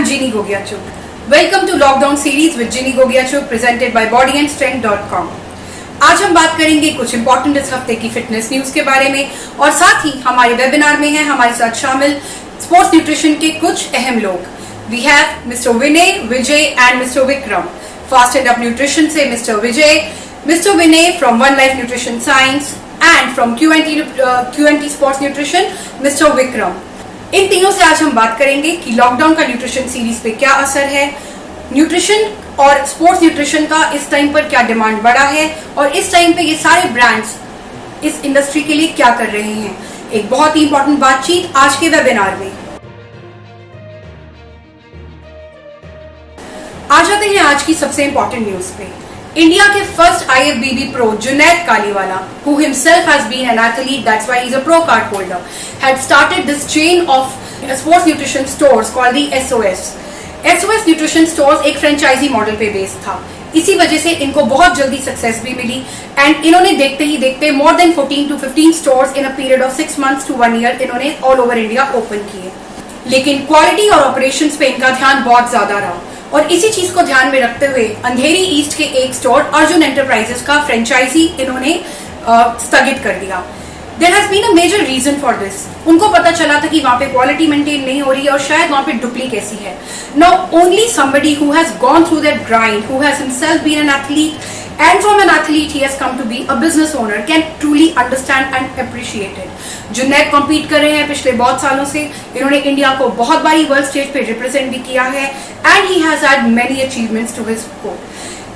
I'm Ginny Gogiachuk. Welcome to Lockdown Series with Ginny Gogiachuk presented by bodyandstrength.com. आज हम बात करेंगे कुछ इंपॉर्टेंट इस हफ्ते की फिटनेस न्यूज के बारे में और साथ ही हमारे वेबिनार में हैं हमारे साथ शामिल स्पोर्ट्स न्यूट्रिशन के कुछ अहम लोग. We have mister Vinay, Vijay and mister Vikram. Fast and up nutrition से mister Vijay, mister Vinay from one life nutrition science and from Q&T sports nutrition mister Vikram. इन तीनों से आज हम बात करेंगे कि लॉकडाउन का न्यूट्रिशन सीरीज पे क्या असर है, न्यूट्रिशन और स्पोर्ट्स न्यूट्रिशन का इस टाइम पर क्या डिमांड बढ़ा है और इस टाइम पे ये सारे ब्रांड्स इस इंडस्ट्री के लिए क्या कर रहे हैं. एक बहुत ही इंपॉर्टेंट बातचीत आज के वेबिनार में. आ जाते हैं आज की सबसे इंपॉर्टेंट न्यूज पे. इंडिया के first IFBB pro Junaid Kaliwala, who himself has been an athlete, that's why he's a pro card holder, had started this chain of sports nutrition stores called the SOS. SOS nutrition stores एक franchise model पे based था. इसी वजह से इनको बहुत जल्दी success भी मिली एंड इन्होंने देखते ही देखते more than 14 to 15 stores in a period of 6 months to 1 year इन्होंने ऑल ओवर इंडिया ओपन किए. लेकिन क्वालिटी और ऑपरेशंस पे इनका ध्यान बहुत ज्यादा रहा और इसी चीज को ध्यान में रखते हुए अंधेरी ईस्ट के एक स्टोर अर्जुन एंटरप्राइजेस का फ्रेंचाइजी इन्होंने स्थगित कर दिया. There has been a major reason for this. उनको पता चला था कि वहां पे क्वालिटी मेंटेन नहीं हो रही है और शायद वहां पे डुप्लीकेसी है. Now only somebody who has gone through that grind, who has himself been an athlete and from an athlete he has come to be a business owner, can truly understand and appreciate it. Junaid compete कर रहे हैं पिछले बहुत सालों से. इन्होंने India को बहुत बारी वर्ल्ड स्टेज पे रिप्रेजेंट भी किया है and he has had many achievements to his book.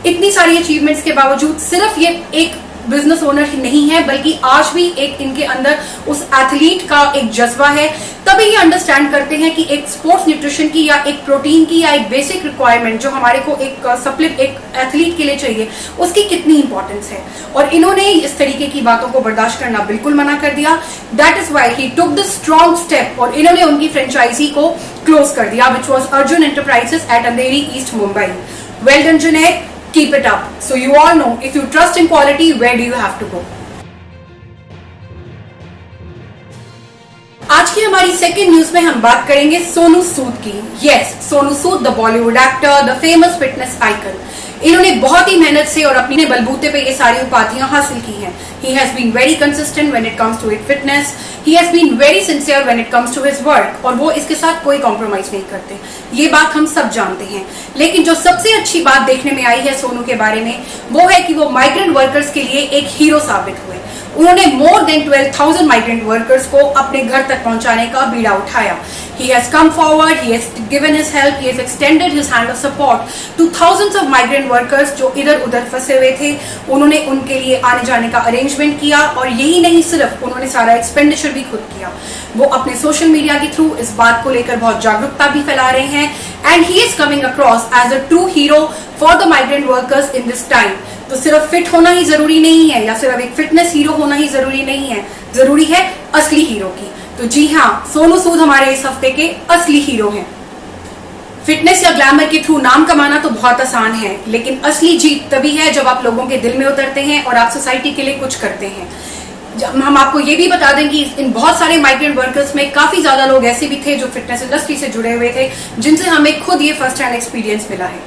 इतनी सारी अचीवमेंट्स के बावजूद सिर्फ ये एक बिजनेस ओनर ही नहीं है बल्कि आज भी एक इनके अंदर उस एथलीट का एक जज्बा है. तभी ये अंडरस्टैंड करते हैं कि एक स्पोर्ट्स न्यूट्रिशन की या एक प्रोटीन की या एक बेसिक रिक्वायरमेंट जो हमारे को एक सप्लीमेंट एक एथलीट के लिए चाहिए उसकी कितनी इंपॉर्टेंस है. और इन्होंने इस तरीके की बातों को बर्दाश्त करना बिल्कुल मना कर दिया. That is why he took the strong step और इन्होंने उनकी फ्रेंचाइजी को क्लोज कर दिया which was Arjun enterprises at Andheri east Mumbai. Well done Junaid, keep it up. So you all know, if you trust in quality, where do you have to go? आज की हमारी second news में हम बात करेंगे सोनू सूद की. Yes, Sonu Sood, the Bollywood actor, the famous fitness icon. इन्होंने बहुत ही मेहनत से और अपने बलबूते पे ये सारी उपाधियां हासिल की हैं. He has been very consistent when it comes to his fitness. He has been very sincere when it comes to his work. और वो इसके साथ कोई कॉम्प्रोमाइज नहीं करते. ये बात हम सब जानते हैं. लेकिन जो सबसे अच्छी बात देखने में आई है सोनू के बारे में वो है कि वो माइग्रेंट वर्कर्स के लिए एक हीरो साबित हुए. उन्होंने मोर देन 12,000 माइग्रेंट वर्कर्स को अपने घर तक पहुंचाने का बीड़ा उठाया. He has come forward, he has given his help, he has extended his hand of support to thousands of migrant workers जो इधर उधर फंसे हुए थे. उन्होंने उनके लिए आने जाने का अरेंजमेंट किया और यही नहीं सिर्फ उन्होंने सारा एक्सपेंडिचर भी खुद किया. वो अपने सोशल मीडिया के थ्रू इस बात को लेकर बहुत जागरूकता भी फैला रहे हैं and he is coming across as a true hero for the migrant workers in this time. तो सिर्फ फिट होना ही जरूरी नहीं है या सिर्फ एक फिटनेस हीरो होना ही जरूरी नहीं है, जरूरी है असली हीरो की. तो जी हाँ, सोनू सूद हमारे इस हफ्ते के असली हीरो हैं. फिटनेस या ग्लैमर के थ्रू नाम कमाना तो बहुत आसान है लेकिन असली जीत तभी है जब आप लोगों के दिल में उतरते हैं और आप सोसाइटी के लिए कुछ करते हैं. हम आपको ये भी बता दें कि इन बहुत सारे माइग्रेंट वर्कर्स में काफी ज्यादा लोग ऐसे भी थे जो फिटनेस इंडस्ट्री से जुड़े हुए थे जिनसे हमें खुद ये फर्स्ट हैंड एक्सपीरियंस मिला है.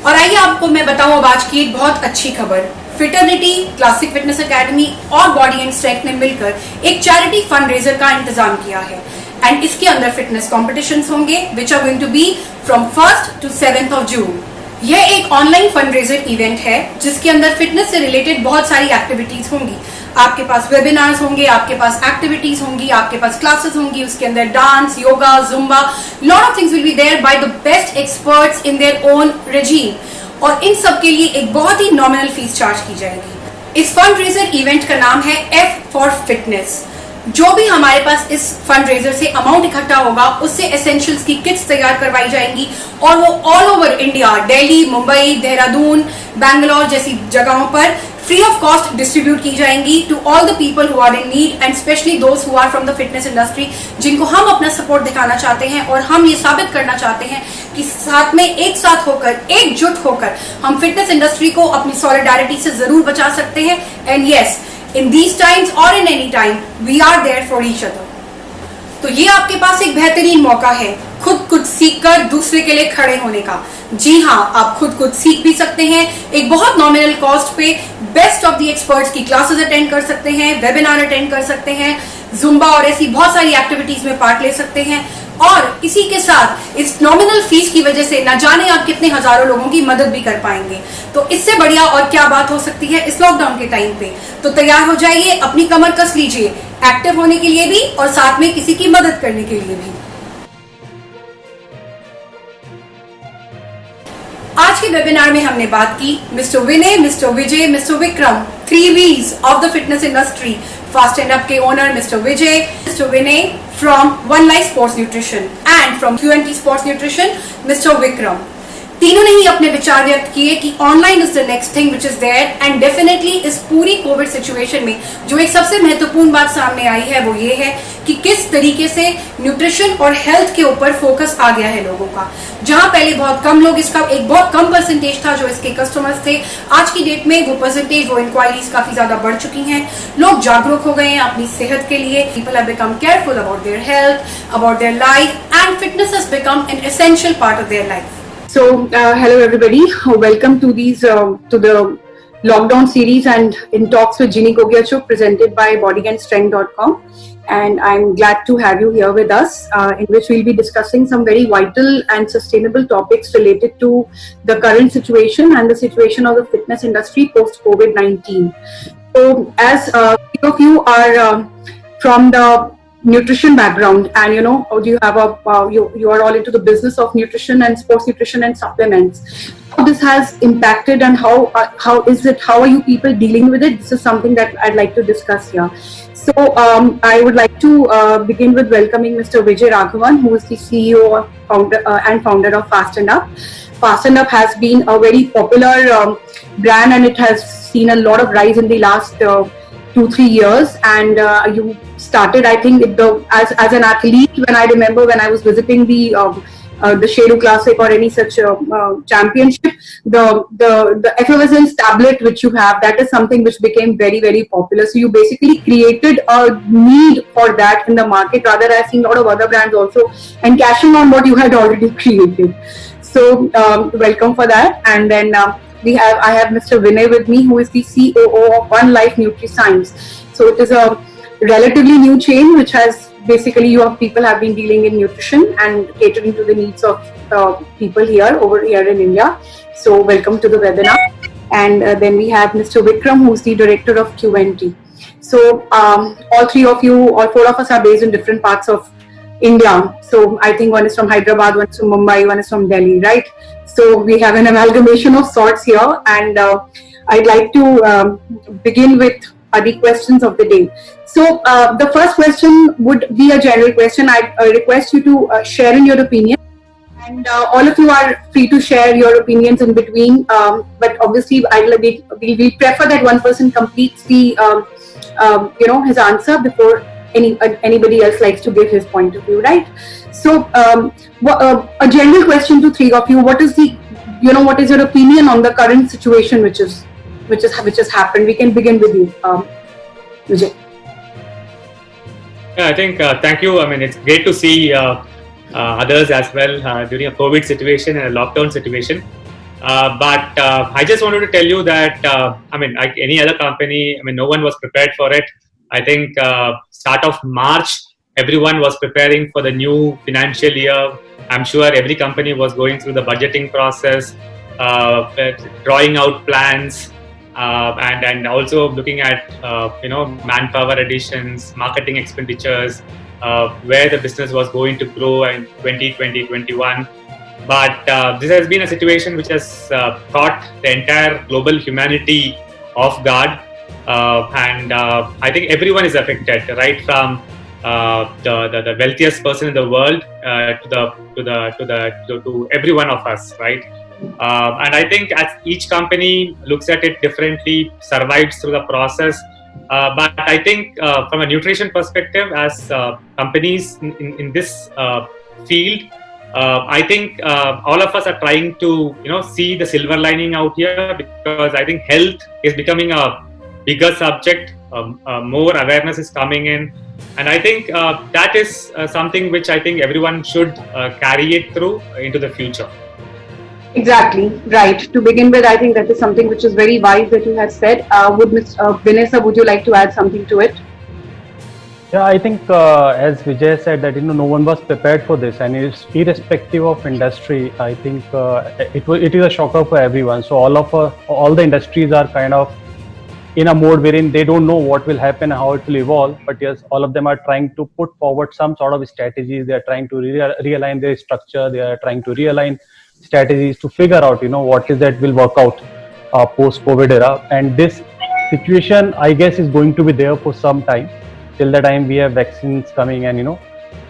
और आइए आपको मैं बताऊं अब आज की एक बहुत अच्छी खबर. फिटर्निटी, क्लासिक फिटनेस एकेडमी और बॉडी एंड स्ट्रेंथ ने मिलकर एक चैरिटी फंड रेजर का इंतजाम किया है एंड इसके अंदर फिटनेस कॉम्पिटिशंस होंगे which are going to be from 1st to 7th of June. यह एक ऑनलाइन फंड रेजर इवेंट है जिसके अंदर फिटनेस से रिलेटेड बहुत सारी एक्टिविटीज होंगी. आपके पास वेबिनार्स होंगे, आपके पास एक्टिविटीज होंगी, आपके पास क्लासेस होंगी, उसके अंदर dance, yoga, zumba, lot of things will be there by the best experts in their own regime. और इन सब के लिए एक बहुत ही नॉमिनल फीस चार्ज की जाएगी. इस फंड रेजर इवेंट का नाम है F for Fitness. जो भी हमारे पास इस फंड रेजर से अमाउंट इकट्ठा होगा उससे एसेंशियल्स की किट्स तैयार करवाई जाएंगी और वो all over India, Delhi, Mumbai, Dehradun, Bangalore जैसी जगहों पर फ्री ऑफ कॉस्ट डिस्ट्रीब्यूट की जाएंगी to all the people who are in need and specially those who are from the fitness industry जिनको हम अपना सपोर्ट दिखाना चाहते हैं और हम ये साबित करना चाहते हैं कि साथ में एक साथ होकर, एकजुट होकर हम फिटनेस इंडस्ट्री को अपनी सॉलिडारिटी से जरूर बचा सकते हैं. And yes, in these times or in any time we are there for each other. तो ये आपके पास एक बेहतरीन मौका है खुद कुछ सीखकर दूसरे के लिए खड़े होने का। जी हाँ, आप खुद कुछ सीख भी सकते हैं एक बहुत नॉमिनल कॉस्ट पे। बेस्ट ऑफ द एक्सपर्ट्स की क्लासेस अटेंड कर सकते हैं, वेबिनार अटेंड कर सकते हैं, जुम्बा और ऐसी बहुत सारी एक्टिविटीज में पार्ट ले सकते हैं। और इसी के साथ इस नॉमिनल फीस की वजह से न जाने आप कितने हजारों लोगों की मदद भी कर पाएंगे। तो इससे बढ़िया और क्या बात हो सकती है इस लॉकडाउन के टाइम पे। तो तैयार हो जाइए, अपनी कमर कस लीजिए, एक्टिव होने के लिए भी और साथ में किसी की मदद करने के लिए भी। आज के वेबिनार में हमने बात की mister Vinay, mister Vijay, mister Vikram, 3 V's of the fitness industry. Fast and up के owner mister Vijay, mister Vinay from one life sports nutrition and from QNT sports nutrition mister Vikram. तीनों ने ही अपने विचार व्यक्त किए कि online is the next thing which is there and definitely इस पूरी कोविड सिचुएशन में जो एक सबसे महत्वपूर्ण बात सामने आई है वो ये है कि किस तरीके से न्यूट्रिशन और हेल्थ के ऊपर फोकस आ गया है लोगों का। जहां पहले बहुत कम लोग, इसका एक बहुत कम परसेंटेज था जो इसके कस्टमर्स थे, आज की डेट में वो परसेंटेज, वो इंक्वायरीज काफी ज्यादा बढ़ चुकी हैं। लोग जागरूक हो गए हैं अपनी सेहत के लिए। People have become careful about their health, about their life and fitness has become an essential part of their life. So, hello everybody. Welcome to the lockdown series and in talks with Ginny Kogiachuk presented by bodyandstrength.com. And I'm glad to have you here with us, in which we'll be discussing some very vital and sustainable topics related to the current situation and the situation of the fitness industry post COVID-19. So, as few of you are from the nutrition background and you have you are all into the business of nutrition and sports nutrition and supplements, how this has impacted and how are you people dealing with it? This is something that I'd like to discuss here. So I would like to begin with welcoming Mr. Vijay Raghavan, who is the CEO and founder of Fast and Up. Fast and Up has been a very popular brand and it has seen a lot of rise in the last 2-3 years, and you started, I think, as an athlete. When I remember when I was visiting the Sheru Classic or any such championship, the effervescence tablet which you have, that is something which became very, very popular. So you basically created a need for that in the market. Rather, I've seen a lot of other brands also and cashing on what you had already created. So welcome for that. And then I have Mr. Vinay with me, who is the COO of One Life NutriScience. So it is a relatively new chain which has basically people have been dealing in nutrition and catering to the needs of people over here in India. So welcome to the webinar. And then we have Mr. Vikram, who is the director of QNT. So all four of us are based in different parts of India. So I think one is from Hyderabad, one is from Mumbai, one is from Delhi, right? So we have an amalgamation of sorts here, and I'd like to begin with the questions of the day. So the first question would be a general question. I request you to share in your opinion, and all of you are free to share your opinions in between. But obviously, we prefer that one person completes the his answer before anybody else likes to give his point of view, right? So a general question to three of you: what is your opinion on the current situation which has happened? We can begin with you, Vijay. Yeah, I think thank you. I mean, it's great to see others as well during a COVID situation and a lockdown situation. But I just wanted to tell you that like any other company, no one was prepared for it. I think start of March, everyone was preparing for the new financial year. I'm sure every company was going through the budgeting process, drawing out plans, and also looking at manpower additions, marketing expenditures, where the business was going to grow in 2020, 21. But this has been a situation which has caught the entire global humanity off guard. And I think everyone is affected, right from the wealthiest person in the world to every one of us, right? And I think as each company looks at it differently, survives through the process. But I think from a nutrition perspective, as companies in this field, I think all of us are trying to see the silver lining out here, because I think health is becoming a bigger subject. More awareness is coming in. And I think that is something which I think everyone should carry it through into the future. Exactly, right. To begin with, I think that is something which is very wise that you have said. Would Ms. Vanessa, would you like to add something to it? Yeah, I think as Vijay said that no one was prepared for this, and it's irrespective of industry. I think it is a shocker for everyone. So all the industries are kind of in a mode wherein they don't know what will happen, how it will evolve. But yes, all of them are trying to put forward some sort of strategies. They are trying to realign their structure. They are trying to realign strategies to figure out, what is that will work out post-COVID era. And this situation, I guess, is going to be there for some time, till the time we have vaccines coming and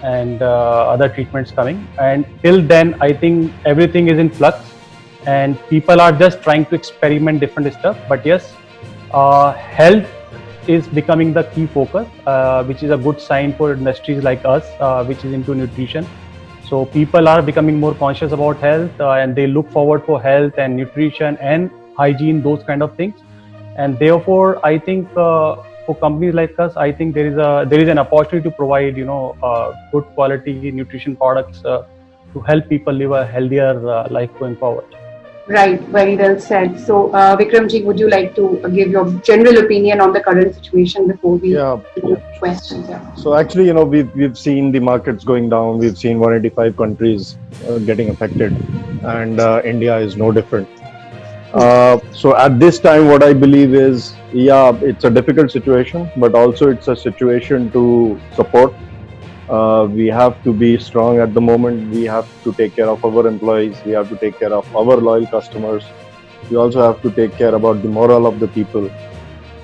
and other treatments coming. And till then, I think everything is in flux, and people are just trying to experiment different stuff. But yes, health is becoming the key focus, which is a good sign for industries like us, which is into nutrition. So people are becoming more conscious about health, and they look forward for health and nutrition and hygiene, those kind of things. And therefore, I think for companies like us, I think there is an opportunity to provide good quality nutrition products to help people live a healthier life going forward. Right, very well said. So, Vikramji, would you like to give your general opinion on the current situation before we do questions? Yeah. So actually, we've seen the markets going down. We've seen 185 countries getting affected, and India is no different. So at this time, what I believe is, it's a difficult situation, but also it's a situation to support. We have to be strong at the moment. We have to take care of our employees. We have to take care of our loyal customers. We also have to take care about the morale of the people.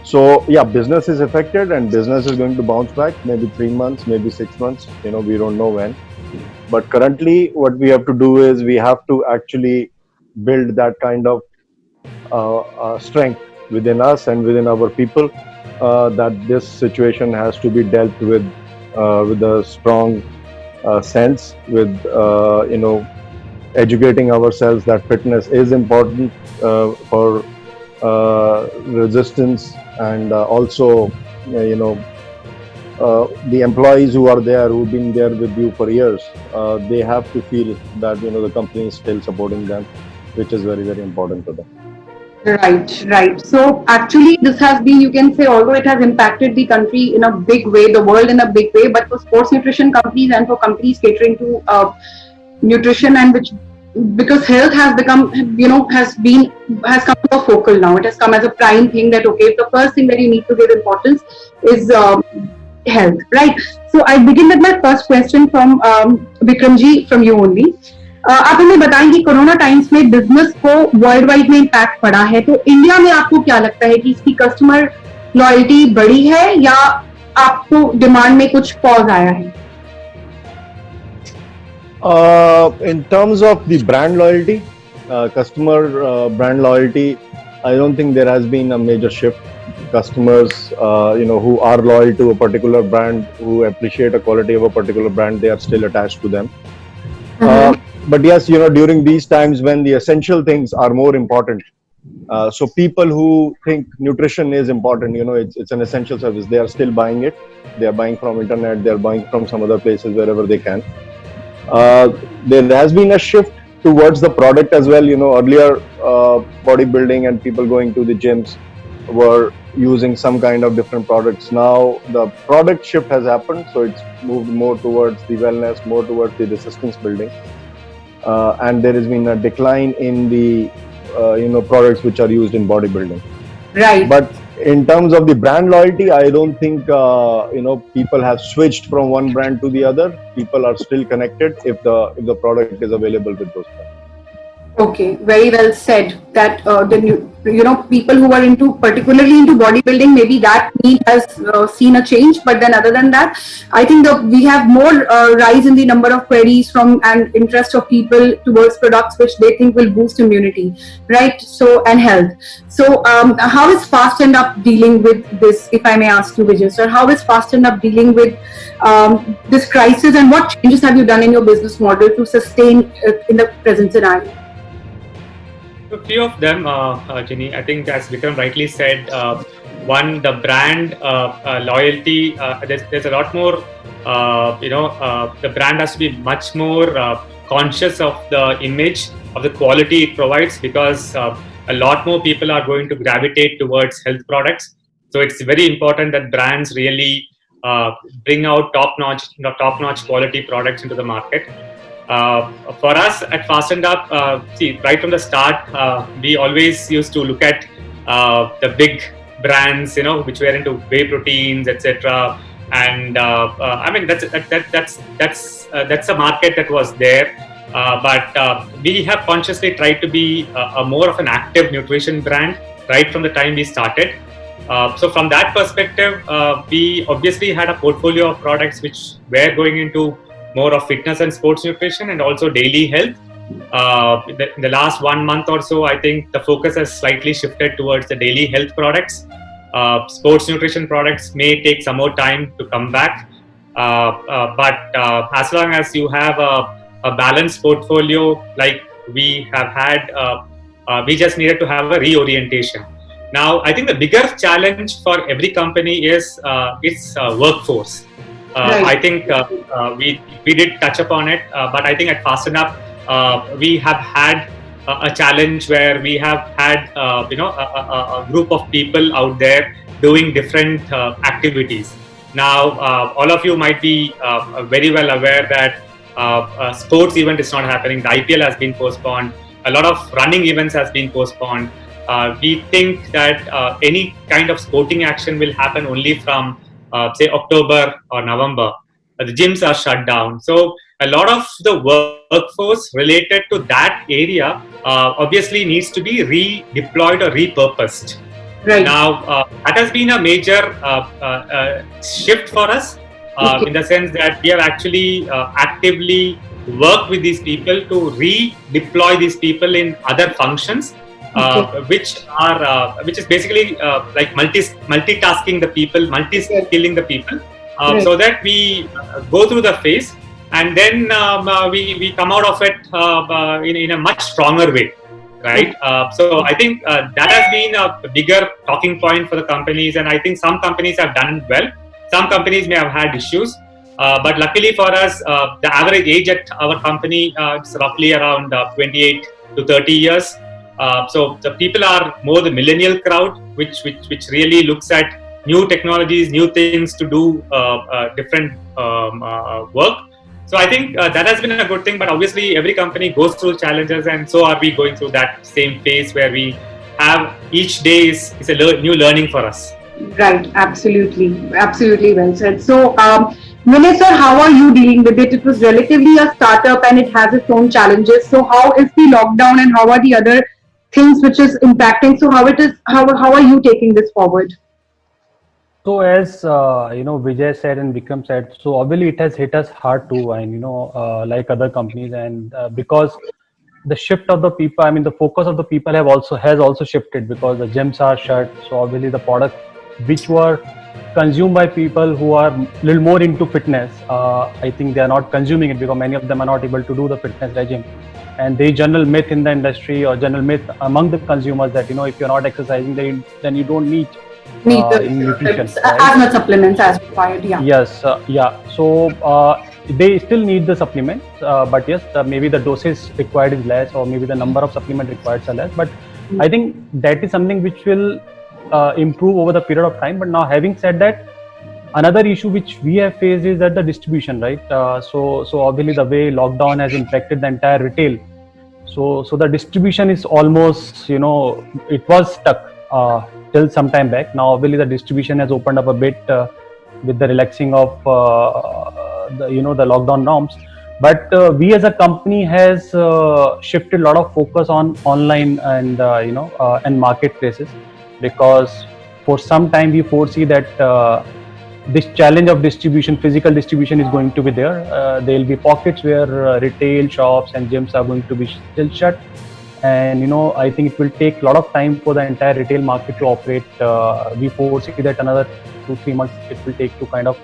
So business is affected, and business is going to bounce back. Maybe 3 months, maybe 6 months. We don't know when. But currently, what we have to do is we have to actually build that kind of strength within us and within our people, that this situation has to be dealt with a strong sense, with educating ourselves that fitness is important for resistance, and also the employees who are there, who've been there with you for years, they have to feel that the company is still supporting them, which is very, very important to them. Right. So actually, this has been, you can say, although it has impacted the country in a big way, the world in a big way, but for sports nutrition companies and for companies catering to nutrition, and because health has become, has come to a focal now. It has come as a prime thing that, okay, the first thing that you need to give importance is health, right? So I begin with my first question from Vikramji, from you only. आप हमें बताएं कि corona times में business को world wide में impact पड़ा है, तो इंडिया में आपको क्या लगता है कि इसकी कस्टमर लॉयल्टी बढ़ी है या आपको डिमांड में कुछ पॉज आया है? In terms of the brand loyalty, customer brand loyalty, I don't think there has been a major shift. Customers, who are loyal to a particular brand, who appreciate the quality of a particular brand, they are still attached to them. But yes, during these times when the essential things are more important, so people who think nutrition is important, it's an essential service, they are still buying it. They are buying from internet, they are buying from some other places, wherever they can. There has been a shift towards the product as well. Earlier bodybuilding and people going to the gyms were using some kind of different products. Now the product shift has happened, so it's moved more towards the wellness, more towards the resistance building. And there has been a decline in the products which are used in bodybuilding. Right. But in terms of the brand loyalty, I don't think people have switched from one brand to the other. People are still connected if the product is available with those brands. Okay, very well said. That people who are particularly into bodybuilding, maybe that need has seen a change. But then, other than that, I think we have more rise in the number of queries from and interest of people towards products which they think will boost immunity, right? So and health. So, how is Fast and Up dealing with this? If I may ask you, Vijay sir, how is Fast and Up dealing with this crisis, and what changes have you done in your business model to sustain in the present scenario? A few of them, Ginny. I think, as Vikram rightly said, one, the brand loyalty. There's a lot more. The brand has to be much more conscious of the image, of the quality it provides, because a lot more people are going to gravitate towards health products. So it's very important that brands really bring out top-notch quality products into the market. For us at Fastened Up, see, right from the start, we always used to look at the big brands, which were into whey proteins, etc. And I mean, that's a market that was there. But we have consciously tried to be a more of an active nutrition brand right from the time we started. So from that perspective, we obviously had a portfolio of products which were going into more of fitness and sports nutrition and also daily health. In the last 1 month or so, I think the focus has slightly shifted towards the daily health products. Sports nutrition products may take some more time to come back. But as long as you have a balanced portfolio like we have had, we just needed to have a reorientation. Now, I think the bigger challenge for every company is its workforce. Right. I think we did touch upon it, but I think at Fasten Up, we have had a challenge where we have had a group of people out there doing different activities. Now, all of you might be very well aware that sports event is not happening. The IPL has been postponed. A lot of running events has been postponed. We think that any kind of sporting action will happen only from say October or November. The gyms are shut down. So a lot of the workforce related to that area obviously needs to be redeployed or repurposed. Right. Now, that has been a major shift for us in the sense that we have actually actively worked with these people to redeploy these people in other functions, which is basically like multitasking the people, multi-skilling the people, so that we go through the phase and then we come out of it in a much stronger way. Right. So I think that has been a bigger talking point for the companies, and I think some companies have done well. Some companies may have had issues, but luckily for us, the average age at our company is roughly around 28 to 30 years. So the people are more the millennial crowd, which really looks at new technologies, new things to do different work. So I think that has been a good thing, but obviously every company goes through challenges, and so are we going through that same phase where we have each day is a new learning for us. Right, absolutely well said. So, Vinay sir, how are you dealing with it? It was relatively a startup and it has its own challenges. So, how is the lockdown and how are the other things which is impacting? So, how are you taking this forward? So as Vijay said and Vikram said, so obviously it has hit us hard too, and like other companies, and because the shift of the people, I mean the focus of the people has also shifted because the gyms are shut. So obviously the product which were consumed by people who are a little more into fitness, I think they are not consuming it because many of them are not able to do the fitness regime. And the general myth in the industry or general myth among the consumers that if you're not exercising, then you don't need in nutrition, right? As much supplements as required. Yeah. Yes, So they still need the supplements, but yes, maybe the dosage required is less, or maybe the number of supplement required are less. But I think that is something which will improve over the period of time. But now, having said that, another issue which we have faced is that the distribution, right? So obviously the way lockdown has impacted the entire retail. So the distribution is almost, it was stuck till some time back. Now obviously the distribution has opened up a bit with the relaxing of the lockdown norms. But we as a company has shifted a lot of focus on online and and marketplaces, because for some time we foresee that this challenge of distribution, physical distribution, is going to be there. There will be pockets where retail shops and gyms are going to be still shut, and I think it will take a lot of time for the entire retail market to operate. We foresee that another 2-3 months it will take to kind of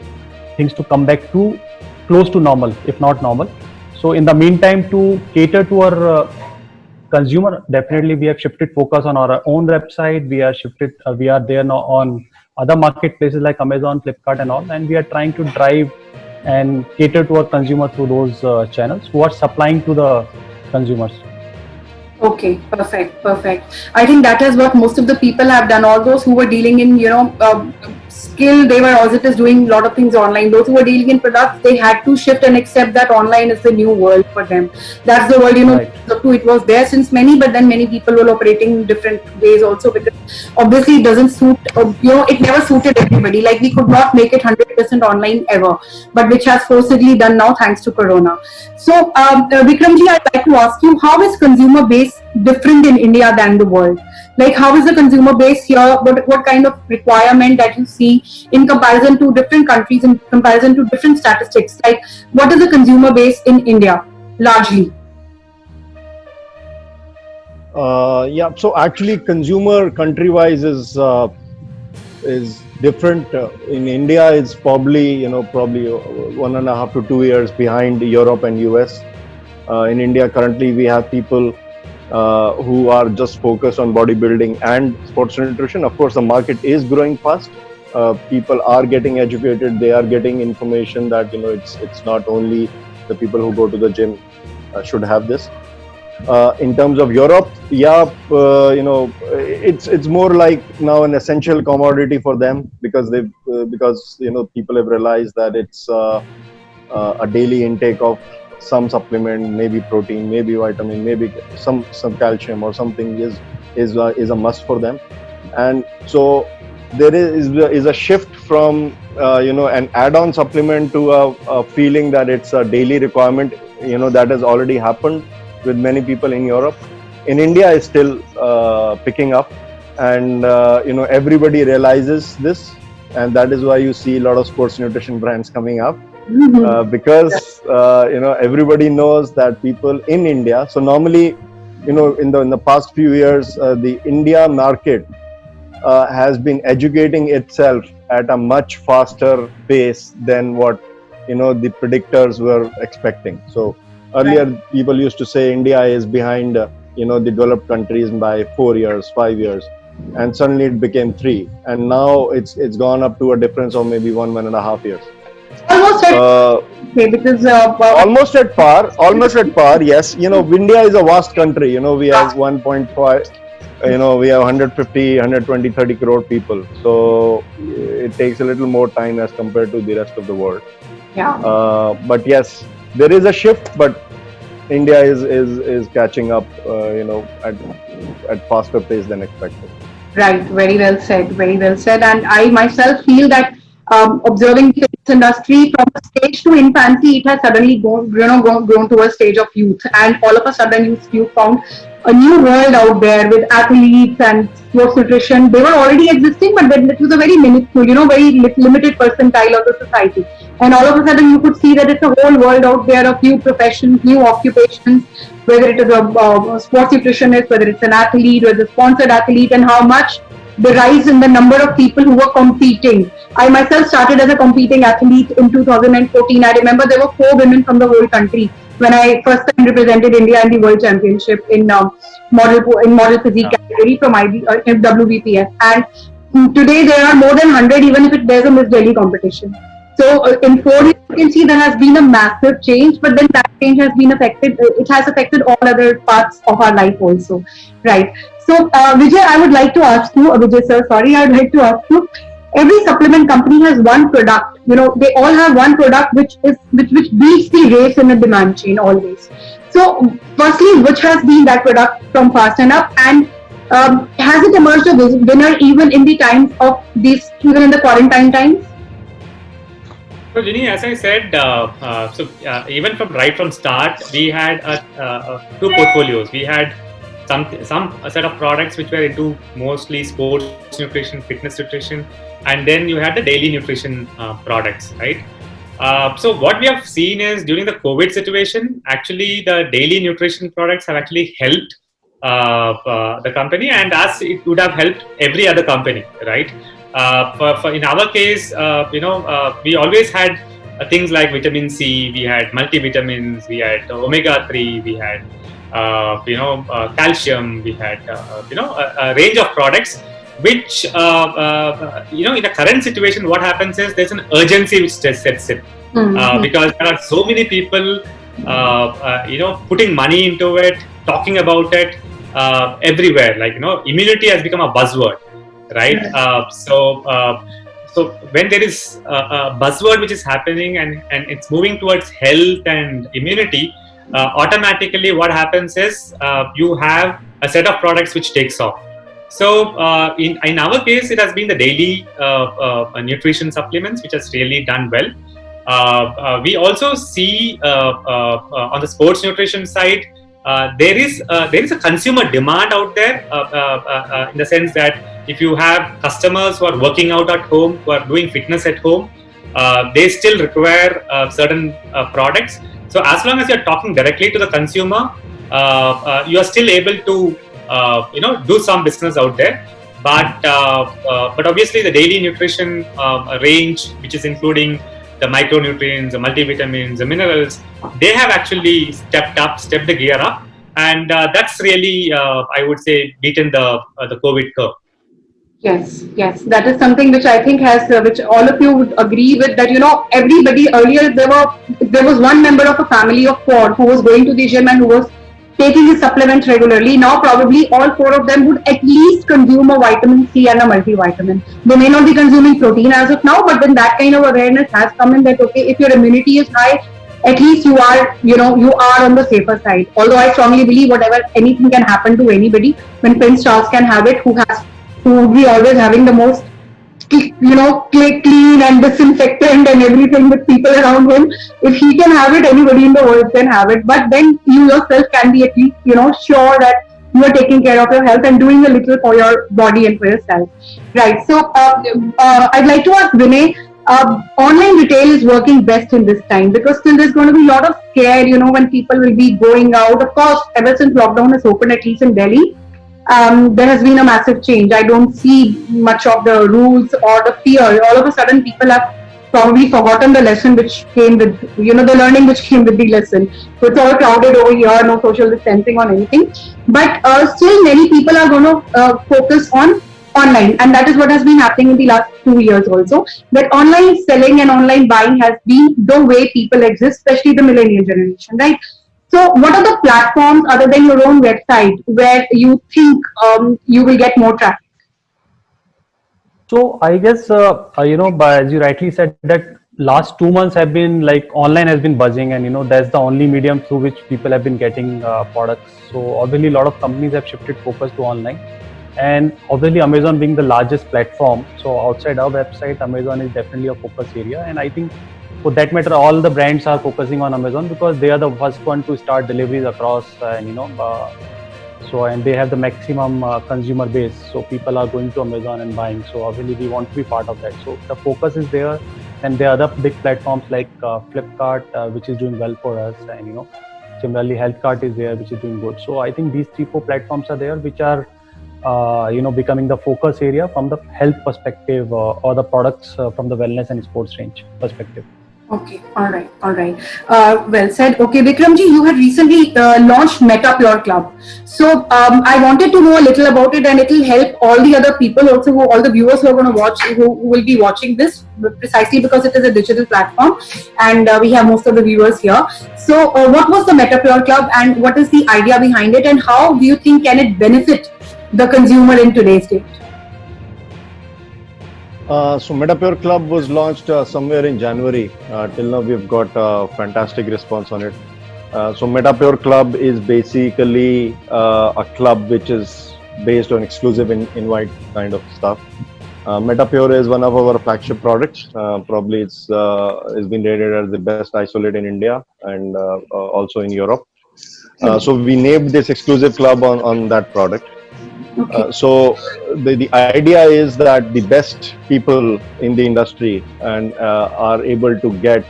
things to come back to close to normal, if not normal. So in the meantime, to cater to our consumer, definitely we have shifted focus on our own website. We are there now on other marketplaces like Amazon, Flipkart, and all. And we are trying to drive and cater to our consumer through those channels who are supplying to the consumers. Okay, perfect, perfect. I think that is what most of the people have done. All those who were dealing in, skill, they were also just doing a lot of things online. Those who were dealing in products, they had to shift and accept that online is the new world for them. That's the world, Right. It was there since many, but then many people were operating in different ways also, because obviously it doesn't suit, it never suited everybody. Like we could not make it 100% online ever, but which has forcibly done now thanks to Corona. So, Vikramji, I'd like to ask you, how is consumer base different in India than the world? Like, how is the consumer base here? What kind of requirement that you see in comparison to different countries, in comparison to different statistics? Like, what is the consumer base in India largely? Yeah, so actually consumer country-wise is different. In India, it's probably 1.5 to 2 years behind Europe and US. In India, currently we have people who are just focused on bodybuilding and sports nutrition. Of course, the market is growing fast. People are getting educated. They are getting information that it's not only the people who go to the gym should have this. In terms of Europe, it's more like now an essential commodity for them, because people have realized that it's a daily intake of some supplement, maybe protein, maybe vitamin, maybe some calcium or something is a must for them. And so there is a shift from an add-on supplement to a feeling that it's a daily requirement. That has already happened with many people in Europe. In India, it's still picking up, and everybody realizes this, and that is why you see a lot of sports nutrition brands coming up. Because everybody knows that people in India. So normally, in the past few years, the India market has been educating itself at a much faster pace than what the predictors were expecting. So earlier, people used to say India is behind the developed countries by 4 years, 5 years, and suddenly it became 3, and now it's gone up to a difference of maybe 1.5 years. Almost because Almost at par. Yes, India is a vast country. We have 1.5. We have 150, 120, 30 crore people. So it takes a little more time as compared to the rest of the world. yeah. But yes, there is a shift, but India is catching up, at faster pace than expected. Right, very well said, very well said. And I myself feel that observing the fitness industry from a stage to infancy, it has suddenly grown to a stage of youth, and all of a sudden you found a new world out there with athletes and sports nutrition. They were already existing, but then it was a very minuscule, very limited percentile of the society. And all of a sudden you could see that it's a whole world out there of new professions, new occupations, whether it is a sports nutritionist, whether it's an athlete, whether it's a sponsored athlete, and how much the rise in the number of people who were competing. I myself started as a competing athlete in 2014. I remember there were 4 women from the whole country when I first time represented India in the World Championship in model physique category from WBPF. And today there are more than 100, even if there's a Miss Delhi competition. So in 4 years, you can see there has been a massive change, but then that change has been affected. It has affected all other parts of our life also, right? So Vijay, I would like to ask you, Vijay sir, sorry, I would like to ask you. Every supplement company has one product. They all have one product which beats the race in the demand chain always. So, firstly, which has been that product from Fast and Up, and has it emerged a winner even in the times of these, even in the quarantine times? So, Ginny, as I said, even right from start, we had 2 portfolios. We had a set of products which were into mostly sports nutrition, fitness nutrition, and then you had the daily nutrition products, right? So what we have seen is during the COVID situation, actually the daily nutrition products have actually helped the company, and as it would have helped every other company, right? In our case, we always had things like vitamin C, we had multivitamins, we had omega-3, we had calcium, we had a range of products which in the current situation, what happens is there's an urgency which sets in because there are so many people putting money into it, talking about it everywhere. Like immunity has become a buzzword, right? So when there is a buzzword which is happening and it's moving towards health and immunity, automatically what happens is you have a set of products which takes off. So in our case, it has been the daily nutrition supplements which has really done well. We also see on the sports nutrition side, there is a consumer demand out there in the sense that if you have customers who are working out at home, who are doing fitness at home, they still require certain products. So as long as you're talking directly to the consumer, you are still able to do some business out there. But obviously the daily nutrition range, which is including the micronutrients, the multivitamins, the minerals, they have actually stepped the gear up, and that's really, I would say, beaten the COVID curve. Yes, that is something which I think which all of you would agree with, that everybody earlier, there was one member of a family of four who was going to the gym and who was taking his supplements regularly. Now probably all four of them would at least consume a vitamin C and a multivitamin. They may not be consuming protein as of now, but then that kind of awareness has come in that, okay, if your immunity is high, at least you are on the safer side. Although I strongly believe anything can happen to anybody. When Prince Charles can have it, who would be always having the most clean and disinfectant and everything with people around him. If he can have it, anybody in the world can have it. But then you yourself can be at least, sure that you are taking care of your health and doing a little for your body and for yourself. Right. So I'd like to ask Vinay, online retail is working best in this time because still there's going to be a lot of scare, when people will be going out. Of course, ever since lockdown has opened, at least in Delhi, there has been a massive change. I don't see much of the rules or the fear. All of a sudden, people have probably forgotten the lesson which came with, the learning which came with the lesson. So it's all crowded over here, no social distancing or anything. But still, many people are going to focus on online, and that is what has been happening in the last 2 years also. That online selling and online buying has been the way people exist, especially the millennial generation, right? So what are the platforms other than your own website where you think you will get more traffic? So I guess, as you rightly said, that last 2 months have been like online has been buzzing, and that's the only medium through which people have been getting products. So obviously a lot of companies have shifted focus to online, and obviously Amazon being the largest platform. So outside our website, Amazon is definitely a focus area, and I think for that matter, all the brands are focusing on Amazon because they are the first one to start deliveries across, and they have the maximum consumer base. So people are going to Amazon and buying. So obviously we want to be part of that. So the focus is there, and there are other big platforms like Flipkart, which is doing well for us, and similarly Healthcart is there, which is doing good. So I think these 3-4 platforms are there, which are becoming the focus area from the health perspective or the products from the wellness and sports range perspective. Okay, all right. Well said. Okay, Vikramji, you had recently launched Meta Pure Club. So I wanted to know a little about it, and it will help all the other people also, all the viewers who are going to watch, who will be watching this, precisely because it is a digital platform, and we have most of the viewers here. So what was the Meta Pure Club, and what is the idea behind it, and how do you think can it benefit the consumer in today's date? So MetaPure Club was launched somewhere in January. Till now, we've got a fantastic response on it. So MetaPure Club is basically a club which is based on exclusive invite kind of stuff. MetaPure is one of our flagship products. Probably it's been rated as the best isolate in India and also in Europe. So we named this exclusive club on that product. Okay. So the idea is that the best people in the industry and are able to get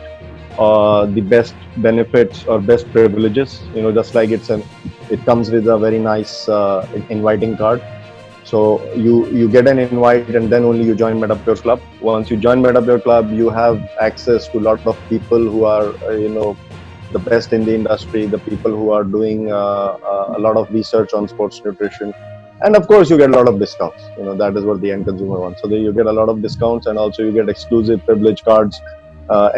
the best benefits or best privileges. Just like it comes with a very nice inviting card. So you get an invite, and then only you join MetaPure Club. Once you join MetaPure Club, you have access to a lot of people who are the best in the industry, the people who are doing a lot of research on sports nutrition. and of course you get a lot of discounts. That is what the end consumer wants. So you get a lot of discounts, and also you get exclusive privilege cards,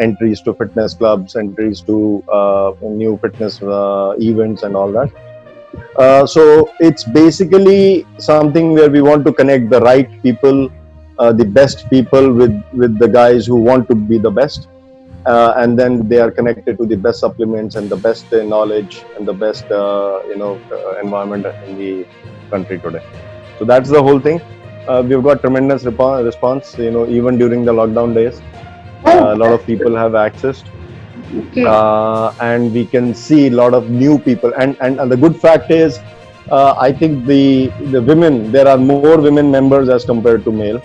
entries to fitness clubs, entries to new fitness events and all that. So it's basically something where we want to connect the right people, the best people with the guys who want to be the best, and then they are connected to the best supplements and the best knowledge and the best environment in the country today. So that's the whole thing. We've got tremendous response. Even during the lockdown days, a lot of people have accessed. Okay. And we can see a lot of new people, and the good fact is, I think the women, there are more women members as compared to male,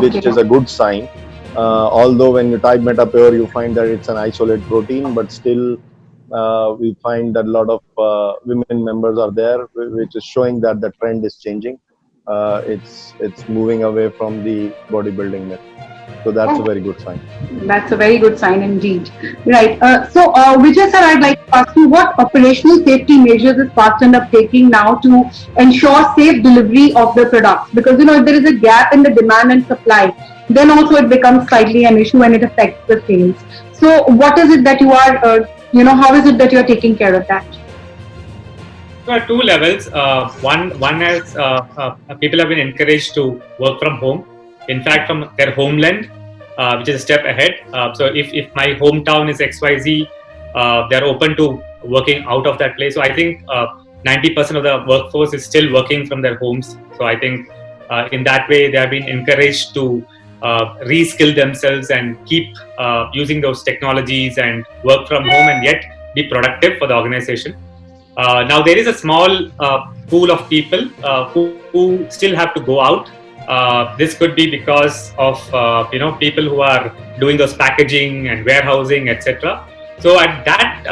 which is a good sign. Although when you type MetaPure, you find that it's an isolate protein, but still we find that a lot of women members are there, which is showing that the trend is changing. It's moving away from the bodybuilding myth. So that's a very good sign. That's a very good sign indeed. Right. So, Vijay sir, I'd like to ask you, what operational safety measures is Fast&Up taking now to ensure safe delivery of the products? Because, if there is a gap in the demand and supply, then also it becomes slightly an issue and it affects the sales. So, what is it that you are, how is it that you are taking care of that? There are two levels. One is people have been encouraged to work from home. In fact, from their homeland, which is a step ahead. So if my hometown is XYZ, they're open to working out of that place. So I think 90% of the workforce is still working from their homes. So I think in that way, they have been encouraged to reskill themselves and keep using those technologies and work from home and yet be productive for the organization. Now there is a small pool of people who still have to go out. This could be because of people who are doing those packaging and warehousing, etc. So at that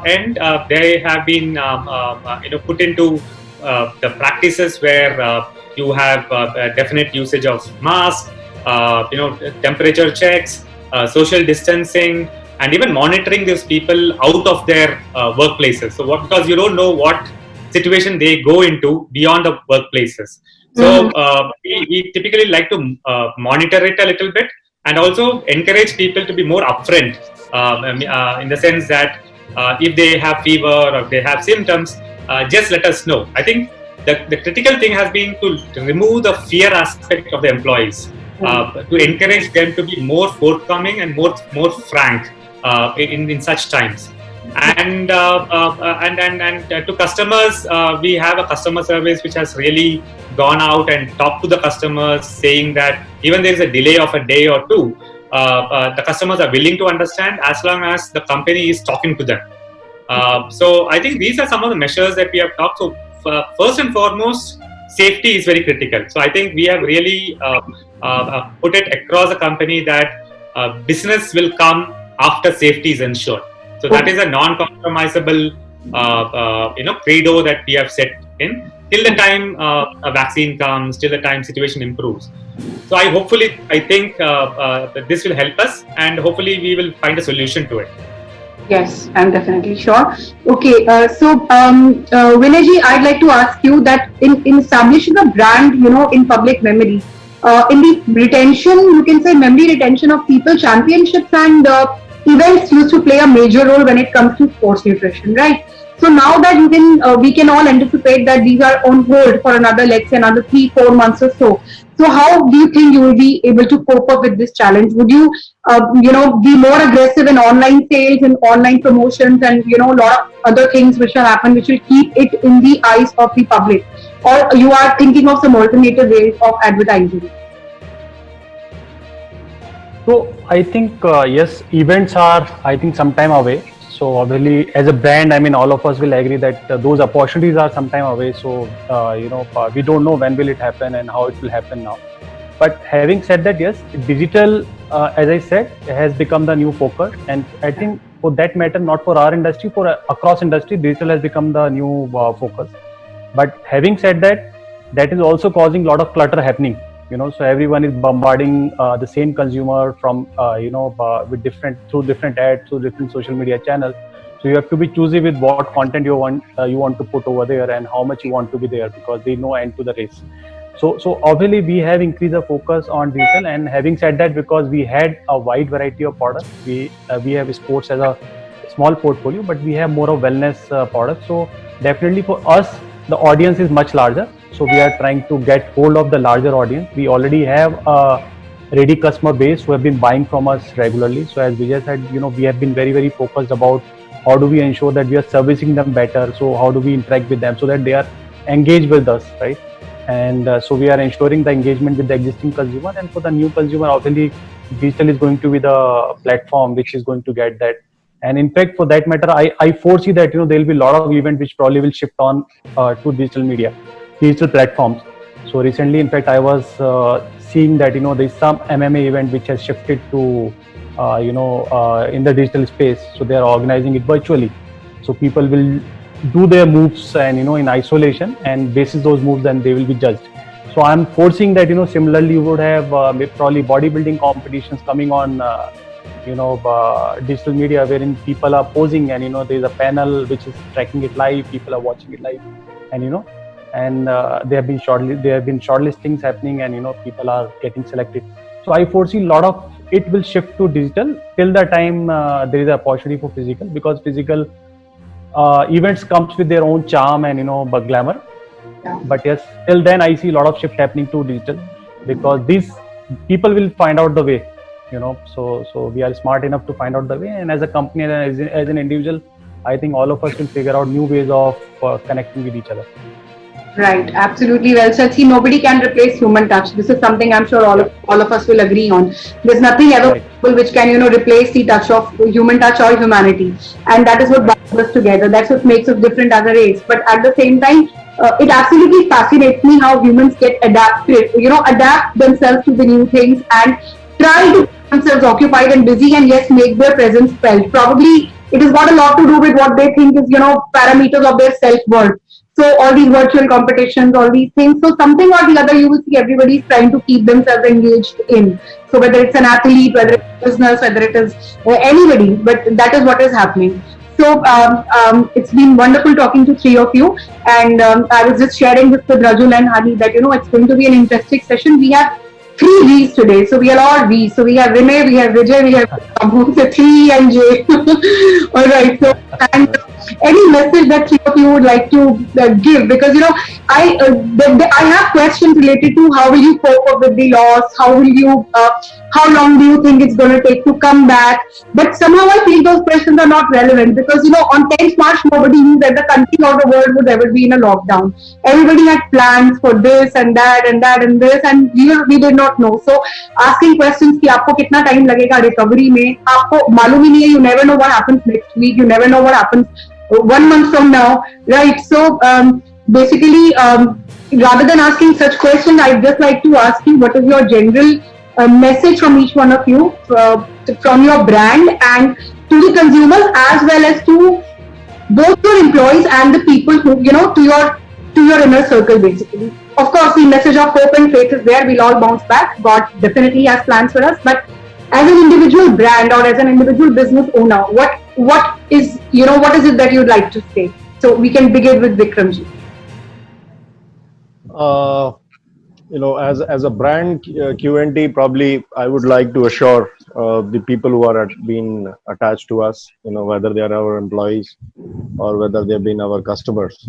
end, they have been put into the practices where you have definite usage of masks, temperature checks, social distancing, and even monitoring these people out of their workplaces. So because you don't know what situation they go into beyond the workplaces. So we typically like to monitor it a little bit and also encourage people to be more upfront in the sense that if they have fever or if they have symptoms, just let us know. I think the critical thing has been to remove the fear aspect of the employees, to encourage them to be more forthcoming and more frank in such times. And to customers, we have a customer service which has really gone out and talked to the customers, saying that even there is a delay of a day or two, the customers are willing to understand as long as the company is talking to them. So I think these are some of the measures that we have talked. So first and foremost, safety is very critical. So I think we have really put it across the company that business will come after safety is ensured. So that is a non-compromisable, credo that we have set in till the time a vaccine comes, till the time situation improves. So I think that this will help us, and hopefully we will find a solution to it. Yes, I'm definitely sure. Okay, so Vinayji, I'd like to ask you that in establishing a brand, in public memory, in the retention, you can say memory retention of people, championships and events used to play a major role when it comes to sports nutrition, right? So now that we can all anticipate that these are on hold for another 3-4 months or so. So how do you think you will be able to cope up with this challenge? Would you, be more aggressive in online sales and online promotions and, a lot of other things which will happen, which will keep it in the eyes of the public? Or you are thinking of some alternative ways of advertising? So I think, yes, events are, I think, sometime away. So obviously, as a brand, all of us will agree that those opportunities are sometime away. So, we don't know when will it happen and how it will happen now. But having said that, yes, digital, as I said, has become the new focus. And I think for that matter, not for our industry, for across industry, digital has become the new focus. But having said that, that is also causing a lot of clutter happening. So everyone is bombarding the same consumer from, with through different ads, through different social media channels. So you have to be choosy with what content you want to put over there and how much you want to be there, because they know end to the race. So obviously we have increased our focus on digital. And having said that, because we had a wide variety of products, we have sports as a small portfolio, but we have more of wellness products. So definitely for us, the audience is much larger. So we are trying to get hold of the larger audience. We already have a ready customer base who have been buying from us regularly. So as Vijay said, we have been very, very focused about how do we ensure that we are servicing them better. So how do we interact with them so that they are engaged with us, right? And so we are ensuring the engagement with the existing consumer. And for the new consumer, obviously digital is going to be the platform which is going to get that. And in fact, for that matter, I foresee that there will be a lot of events which probably will shift on to digital media, digital platforms. So recently, in fact, I was seeing that there's some MMA event which has shifted to in the digital space. So they are organizing it virtually. So people will do their moves and in isolation, and basis those moves, then they will be judged. So I'm foreseeing that similarly you would have probably bodybuilding competitions coming on digital media, wherein people are posing and there's a panel which is tracking it live, people are watching it live, and there have been shortlistings happening, and people are getting selected. So I foresee a lot of it will shift to digital till the time there is an opportunity for physical, because physical events comes with their own charm and glamour. Yeah. But yes, till then I see a lot of shift happening to digital, because these people will find out the way. So we are smart enough to find out the way, and as a company and as an individual, I think all of us will figure out new ways of connecting with each other. Right, absolutely well said. See, nobody can replace human touch. This is something I'm sure all of us will agree on. There's nothing ever Right. possible which can replace the touch of human touch or humanity, and that is what binds us together. That's what makes us different as a race. But at the same time, it absolutely fascinates me how humans get adapted. Adapt themselves to the new things and try to keep themselves occupied and busy, and yes, make their presence felt. Probably it has got a lot to do with what they think is parameters of their self worth. So all these virtual competitions, all these things. So something or the other, you will see everybody is trying to keep themselves engaged in. So whether it's an athlete, whether it's business, whether it is anybody, but that is what is happening. So it's been wonderful talking to three of you, and I was just sharing this with Rajul and Hani that it's going to be an interesting session. We have three V's today, so we are all V's. So we have Vinay, we have Vijay, we have Abu, so 3 and J. All right. So and any message that three of you would like to give, because I have questions related to how will you cope up with the loss, how long do you think it's going to take to come back, but somehow I feel those questions are not relevant, because on 10th March nobody knew that the country or the world would ever be in a lockdown. Everybody had plans for this and that and that and this, and we did not know. So asking questions कि आपको कितना time लगेगा recovery में, आपको मालूम ही नहीं है, you never know what happens next week, you never know what happens 1 month from now, right? So basically, rather than asking such questions, I'd just like to ask you, what is your general message from each one of you, from your brand and to the consumers, as well as to both your employees and the people who, to your inner circle, basically. Of course, the message of hope and faith is there. We'll all bounce back. God definitely has plans for us. But as an individual brand or as an individual business owner, what is it that you'd like to say? So we can begin with Vikramji. As a brand, QNT, probably I would like to assure the people who are been attached to us, whether they are our employees or whether they have been our customers.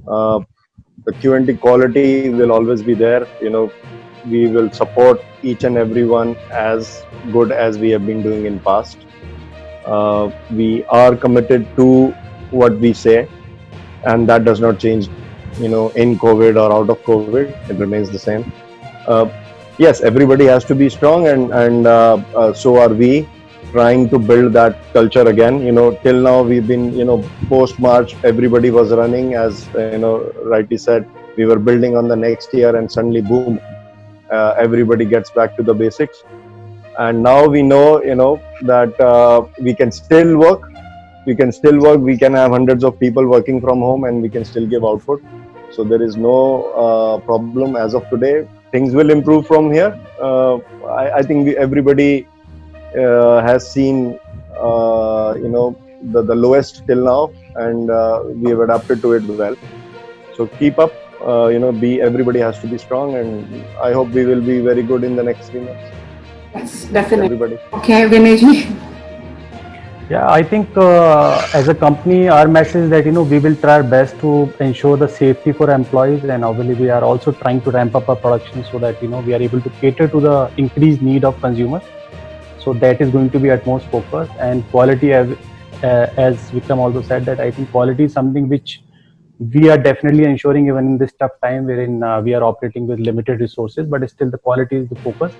The QNT quality will always be there. We will support each and everyone as good as we have been doing in past. We are committed to what we say, and that does not change in COVID or out of COVID. It remains the same. Yes, everybody has to be strong, and so are we, trying to build that culture again. Till now we've been, post March, everybody was running, as rightly said, we were building on the next year, and suddenly boom, everybody gets back to the basics. And now we know, that we can still work. We can have hundreds of people working from home, and we can still give output. So there is no problem as of today. Things will improve from here. I think everybody has seen, the lowest till now, and we have adapted to it well. So keep up. Everybody has to be strong, and I hope we will be very good in the next 3 months. Yes, definitely. Everybody. Okay, Vinay. Yeah, I think as a company, our message is that we will try our best to ensure the safety for employees, and obviously we are also trying to ramp up our production so that we are able to cater to the increased need of consumers. So that is going to be utmost focus, and quality, as Vikram also said, that I think quality is something which we are definitely ensuring even in this tough time wherein we are operating with limited resources, but still the quality is the focus.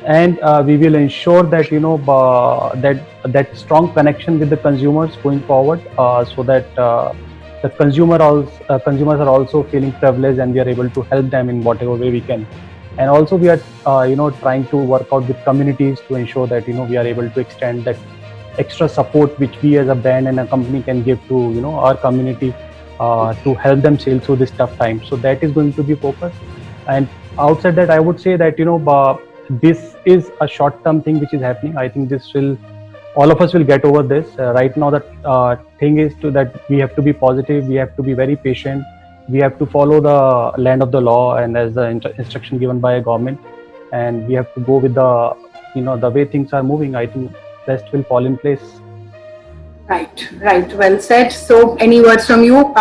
And we will ensure that that strong connection with the consumers going forward, so that the consumers are also feeling privileged, and we are able to help them in whatever way we can. And also we are trying to work out with communities to ensure that we are able to extend that extra support which we as a brand and a company can give to our community to help them sail through this tough time. So that is going to be focused. And outside that, I would say that this is a short-term thing which is happening. I think all of us will get over this. Right now, the thing is that we have to be positive. We have to be very patient. We have to follow the land of the law and as the instruction given by a government. And we have to go with the way things are moving. I think rest will fall in place. Right. Well said. So, any words from you?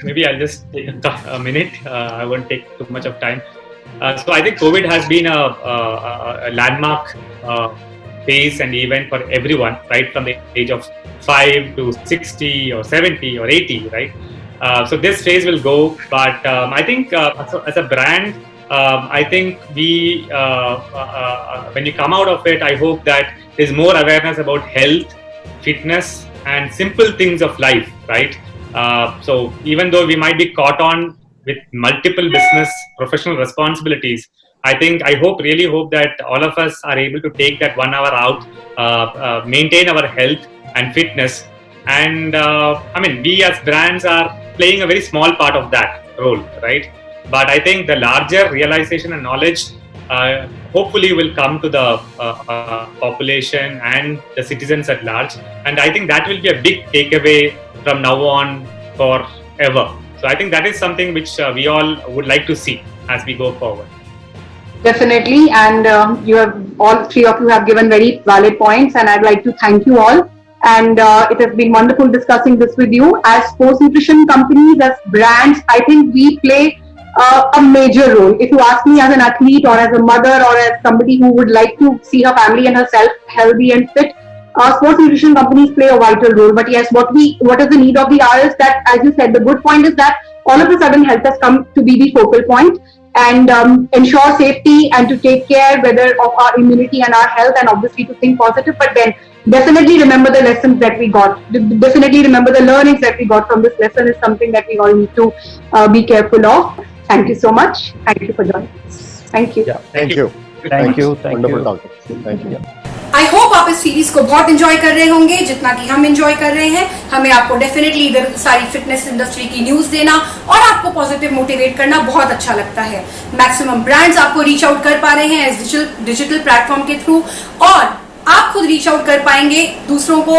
Maybe I'll just take a minute. I won't take too much of time. So I think COVID has been a landmark phase and event for everyone, right, from the age of 5 to 60 or 70 or 80, right? So this phase will go, but I think as a brand, I think we, when you come out of it, I hope that there's more awareness about health, fitness, and simple things of life, right? So even though we might be caught on with multiple business professional responsibilities, I really hope that all of us are able to take that 1 hour out, maintain our health and fitness. And we as brands are playing a very small part of that role, right? But I think the larger realization and knowledge hopefully will come to the population and the citizens at large. And I think that will be a big takeaway from now on forever. So I think that is something which we all would like to see as we go forward. Definitely, and all three of you have given very valid points, and I'd like to thank you all. And it has been wonderful discussing this with you. As sports nutrition companies, as brands, I think we play a major role. If you ask me as an athlete or as a mother or as somebody who would like to see her family and herself healthy and fit, sports nutrition companies play a vital role. But yes, what is the need of the hour is that, as you said, the good point is that all of a sudden health has come to be the focal point, and ensure safety and to take care whether of our immunity and our health, and obviously to think positive. But then definitely remember the lessons that we got. Definitely remember the learnings that we got from this lesson is something that we all need to be careful of. Thank you so much. Thank you for joining us. Thank you. Yeah, thank you. Wonderful talking. Thank you. I hope आप इस series को बहुत enjoy कर रहे होंगे जितना कि हम एंजॉय कर रहे हैं. हमें आपको डेफिनेटली इधर सारी फिटनेस इंडस्ट्री की न्यूज देना और आपको पॉजिटिव मोटिवेट करना बहुत अच्छा लगता है. मैक्सिमम ब्रांड्स आपको रीच आउट कर पा रहे हैं इस डिजिटल प्लेटफॉर्म के थ्रू, और आप खुद रीच आउट कर पाएंगे दूसरों को.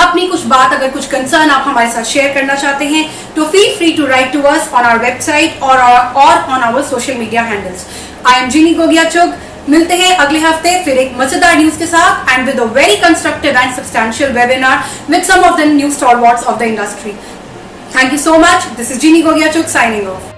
अपनी कुछ बात, अगर कुछ कंसर्न आप हमारे साथ शेयर करना चाहते हैं तो feel free to write to us on our website और on our social media handles. I am Jini Gogia Chugh. मिलते हैं अगले हफ्ते फिर एक मजेदार न्यूज के साथ and with a very constructive and substantial webinar with some of the new stalwarts of the industry. Thank you so much. This is Jeannie Gogiachuk signing off.